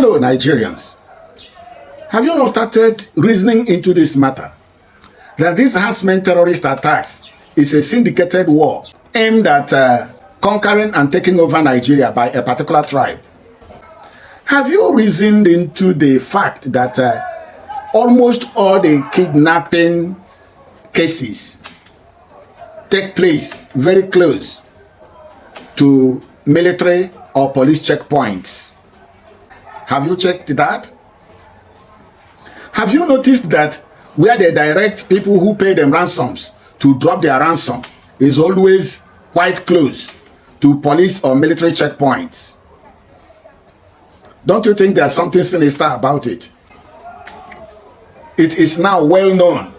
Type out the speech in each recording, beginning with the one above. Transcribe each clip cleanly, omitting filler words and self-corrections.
Hello, Nigerians. Have you not started reasoning into this matter? That this harassment terrorist attacks is a syndicated war aimed at conquering and taking over Nigeria by a particular tribe. Have you reasoned into the fact that almost all the kidnapping cases take place very close to military or police checkpoints? Have you checked that? Have you noticed that where they direct people who pay them ransoms to drop their ransom is always quite close to police or military checkpoints? Don't you think there's something sinister about it? It is now well known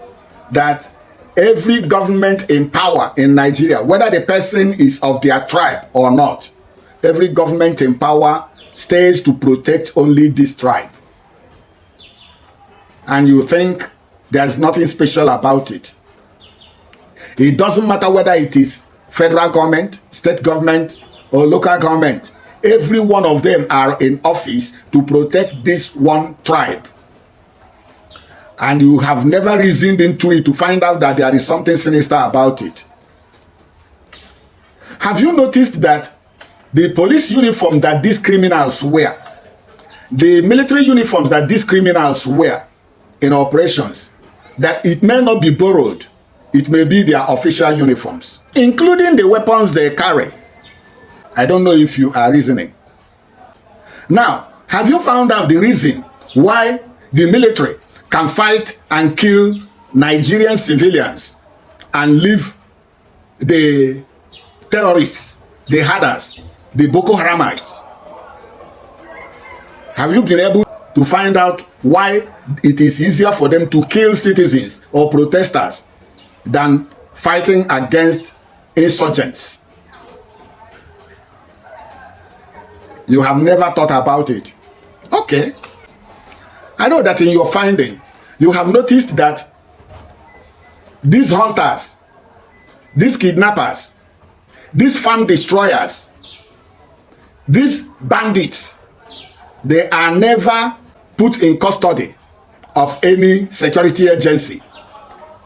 that every government in power in Nigeria, whether the person is of their tribe or not, every government in power stays to protect only this tribe. And you think there's nothing special about it. It doesn't matter whether it is federal government, state government, or local government. Every one of them are in office to protect this one tribe. And you have never reasoned into it to find out that there is something sinister about it. Have you noticed that the police uniform that these criminals wear, the military uniforms that these criminals wear in operations, that it may not be borrowed, it may be their official uniforms, including the weapons they carry? I don't know if you are reasoning. Now, have you found out the reason why the military can fight and kill Nigerian civilians and leave the terrorists, the herders, the Boko Haramites? Have you been able to find out why it is easier for them to kill citizens or protesters than fighting against insurgents? You have never thought about it. Okay. I know that in your finding, you have noticed that these hunters, these kidnappers, these farm destroyers, these bandits, they are never put in custody of any security agency.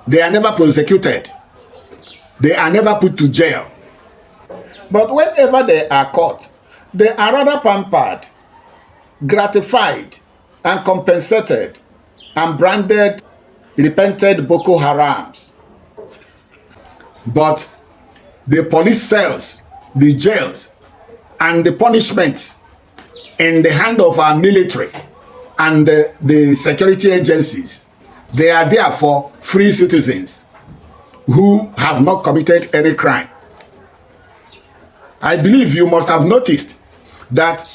They are never prosecuted. They are never put to jail. But whenever they are caught, they are rather pampered, gratified, and compensated, and branded repented Boko Harams. But the police cells, the jails, and the punishments in the hand of our military and the security agencies, they are there for free citizens who have not committed any crime. I believe you must have noticed that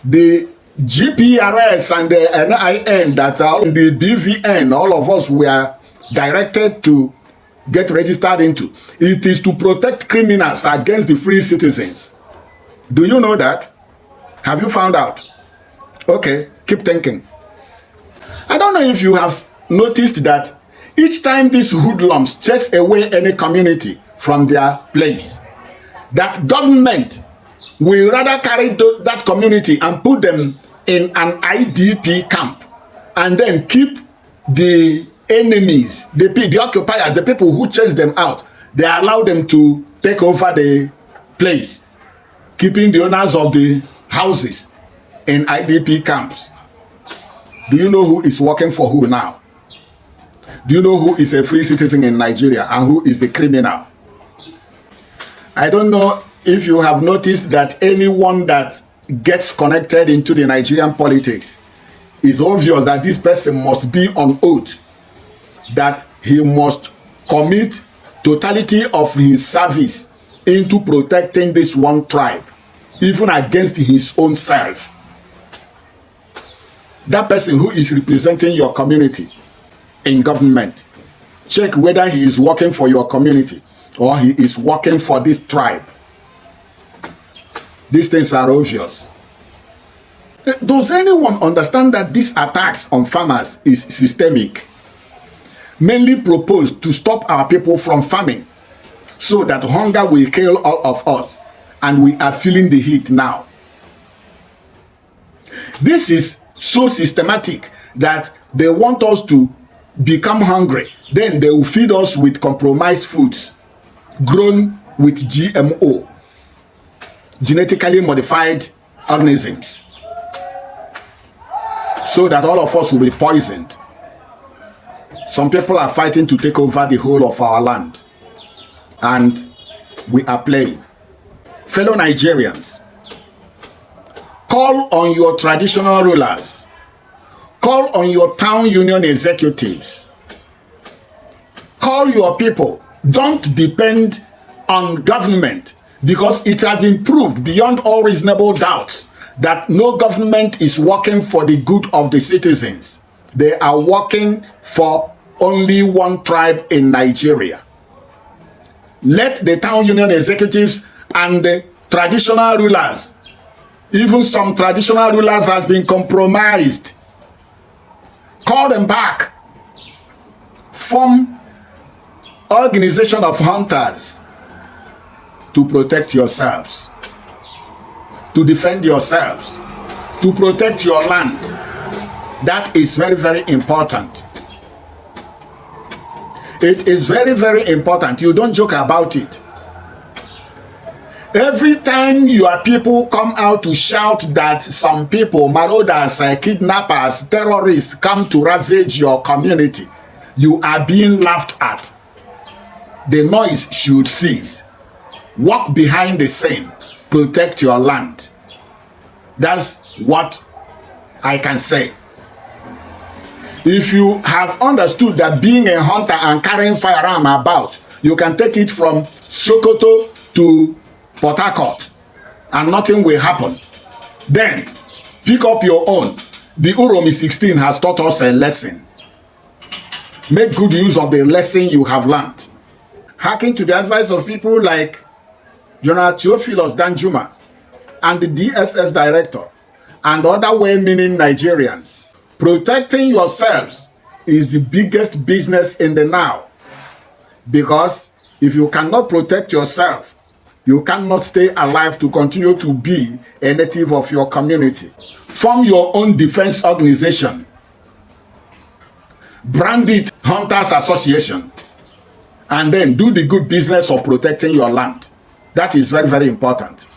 the GPRS and the NIN, that are the BVN, all of us were directed to get registered into. It is to protect criminals against the free citizens. Do you know that? Have you found out? Okay, keep thinking. I don't know if you have noticed that each time these hoodlums chase away any community from their place, that government will rather carry that community and put them in an IDP camp and then keep the enemies, the occupiers, the people who chase them out. They allow them to take over the place, keeping the owners of the houses in IDP camps. Do you know who is working for who now? Do you know who is a free citizen in Nigeria and who is the criminal? I don't know if you have noticed that anyone that gets connected into the Nigerian politics, it's obvious that this person must be on oath, that he must commit totality of his service into protecting this one tribe, even against his own self. That person who is representing your community in government, check whether he is working for your community or he is working for this tribe. These things are obvious. Does anyone understand that these attacks on farmers is systemic, mainly proposed to stop our people from farming so that hunger will kill all of us, and we are feeling the heat now? This is so systematic that they want us to become hungry. Then they will feed us with compromised foods grown with GMO, genetically modified organisms, so that all of us will be poisoned. Some people are fighting to take over the whole of our land, and we are playing. Fellow Nigerians, call on your traditional rulers, call on your town union executives, call your people. Don't depend on government, because it has been proved beyond all reasonable doubts that no government is working for the good of the citizens. They are working for only one tribe in Nigeria. Let the town union executives and the traditional rulers, even some traditional rulers has been compromised, call them back. Form organization of hunters to protect yourselves, to defend yourselves, to protect your land. That is very, very important. It is very, very important. You don't joke about it. Every time your people come out to shout that some people, marauders, kidnappers, terrorists come to ravage your community, you are being laughed at. The noise should cease. Walk behind the scene. Protect your land. That's what I can say. If you have understood that being a hunter and carrying firearm about, you can take it from Sokoto to Port Harcourt and nothing will happen, then pick up your own. The Uromi16 has taught us a lesson. Make good use of the lesson you have learned. Hearken to the advice of people like General Theophilus Danjuma and the DSS director and other well-meaning Nigerians. Protecting yourselves is the biggest business in the now, because if you cannot protect yourself, you cannot stay alive to continue to be a native of your community. Form your own defense organization. Brand it Hunters Association. And then do the good business of protecting your land. That is very, very important.